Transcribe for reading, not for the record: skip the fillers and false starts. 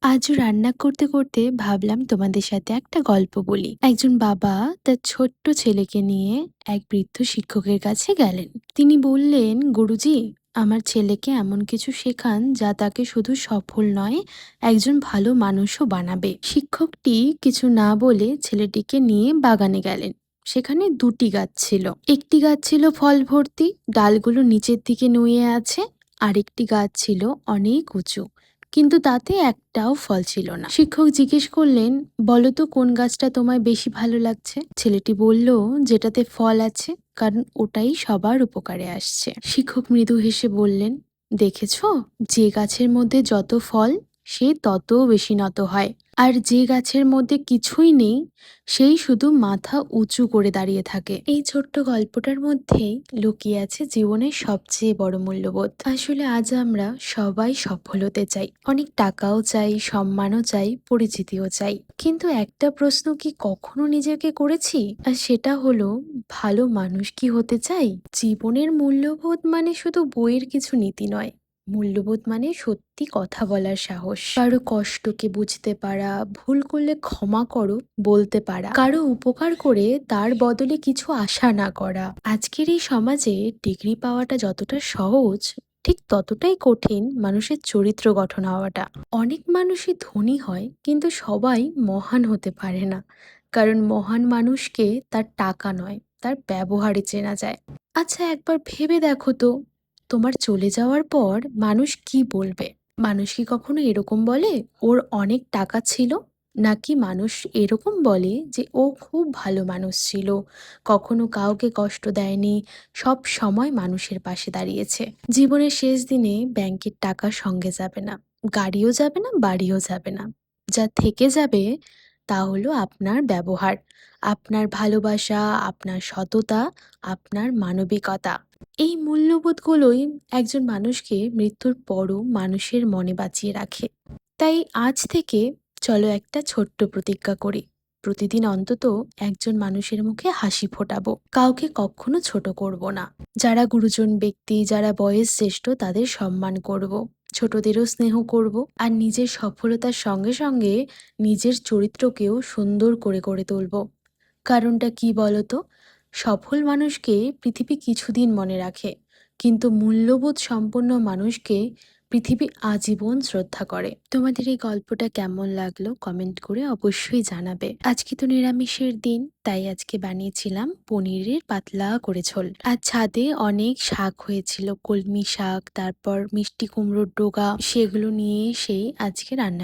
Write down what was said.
আজও রান্না করতে করতে ভাবলাম তোমাদের সাথে একটা গল্প বলি। একজন বাবা তার ছোট্ট ছেলেকে নিয়ে এক বৃদ্ধ শিক্ষকের কাছে গেলেন। তিনি বললেন, গুরুজি, আমার ছেলেকে এমন কিছু শেখান যা তাকে শুধু সফল নয়, একজন ভালো মানুষও বানাবে। শিক্ষকটি কিছু না বলে ছেলেটিকে নিয়ে বাগানে গেলেন। সেখানে দুটি গাছ ছিল। একটি গাছ ছিল ফল ভর্তি, ডালগুলো নিচের দিকে নুয়ে আছে। আরেকটি গাছ ছিল অনেক উঁচু, কিন্তু তাতে একটাও ফল ছিল না। শিক্ষক জিজ্ঞেস করলেন, বলো তো কোন গাছটা তোমায় বেশি ভালো লাগছে? ছেলেটি বলল, যেটাতে ফল আছে, কারণ ওটাই সবার উপকারে আসছে। শিক্ষক মৃদু হেসে বললেন, দেখেছো, যে গাছের মধ্যে যত ফল সে তত বেশি নত হয়, আর যে গাছের মধ্যে কিছুই নেই সেই শুধু মাথা উঁচু করে দাঁড়িয়ে থাকে। এই ছোট্ট গল্পটার মধ্যেই লুকিয়ে আছে জীবনের সবচেয়ে বড় মূল্যবোধ। আসলে আজ আমরা সবাই সফল হতে চাই, অনেক টাকাও চাই, সম্মানও চাই, পরিচিতিও চাই, কিন্তু একটা প্রশ্ন কি কখনো নিজেকে করেছি? আর সেটা হলো, ভালো মানুষ কি হতে চাই? জীবনের মূল্যবোধ মানে শুধু বইয়ের কিছু নীতি নয়। মূল্যবোধ মানে সত্যি কথা বলার সাহস, কারো কষ্টকে বুঝতে পারা, ভুল করলে ক্ষমা করো বলতে পারা, কারো উপকার করে তার বদলে কিছু আশা না করা। আজকের এই সমাজে ডিগ্রি পাওয়াটা যতটা সহজ, ঠিক ততটাই কঠিন মানুষের চরিত্র গঠন হওয়াটা। অনেক মানুষই ধনী হয়, কিন্তু সবাই মহান হতে পারে না, কারণ মহান মানুষকে তার টাকা নয়, তার ব্যবহারে চেনা যায়। আচ্ছা, একবার ভেবে দেখো তো, তোমার চলে যাওয়ার পর মানুষ কি বলবে? মানুষ কি কখনো এরকম বলে ওর অনেক টাকা ছিল? নাকি মানুষ এরকম বলে যে ও খুব ভালো মানুষ ছিল, কখনো কাউকে কষ্ট দেয়নি, সব সময় মানুষের পাশে দাঁড়িয়েছে? জীবনের শেষ দিনে ব্যাংকের টাকা সঙ্গে যাবে না, গাড়িও যাবে না, বাড়িও যাবে না। যা থেকে যাবে তা হলো আপনার ব্যবহার, আপনার ভালোবাসা, আপনার সততা, আপনার মানবিকতা। এই মূল্যবোধগুলোই একজন মানুষকে মৃত্যুর পরও মানুষের মনে বাঁচিয়ে রাখে। তাই আজ থেকে চলো একটা ছোট্ট প্রতিজ্ঞা করি, প্রতিদিন অন্তত একজন মানুষের মুখে হাসি ফোটাবো, কাউকে কখনো ছোট করব না। যারা গুরুজন ব্যক্তি, যারা বয়স জ্যেষ্ঠ, তাদের সম্মান করব, ছোটদেরও স্নেহ করব, আর নিজের সফলতার সঙ্গে সঙ্গে নিজের চরিত্রকেও সুন্দর করে গড়ে তুলব। কারণটা কি বলতো? সফল মানুষকে পৃথিবী কিছুদিন মনে রাখে, কিন্তু মূল্যবোধ সম্পন্ন মানুষকে পৃথিবী আজীবন শ্রদ্ধা করে। তোমাদের এই গল্পটা কেমন লাগলো কমেন্ট করে অবশ্যই জানাবে। আজকে তো নিরামিষের দিন, তাই আজকে বানিয়েছিলাম পনিরের পাতলা করে ঝোল। আর ছাদে অনেক শাক হয়েছিল, কলমি শাক, তারপর মিষ্টি কুমড়োর ডোগা, সেগুলো নিয়ে সেই আজকে রান্না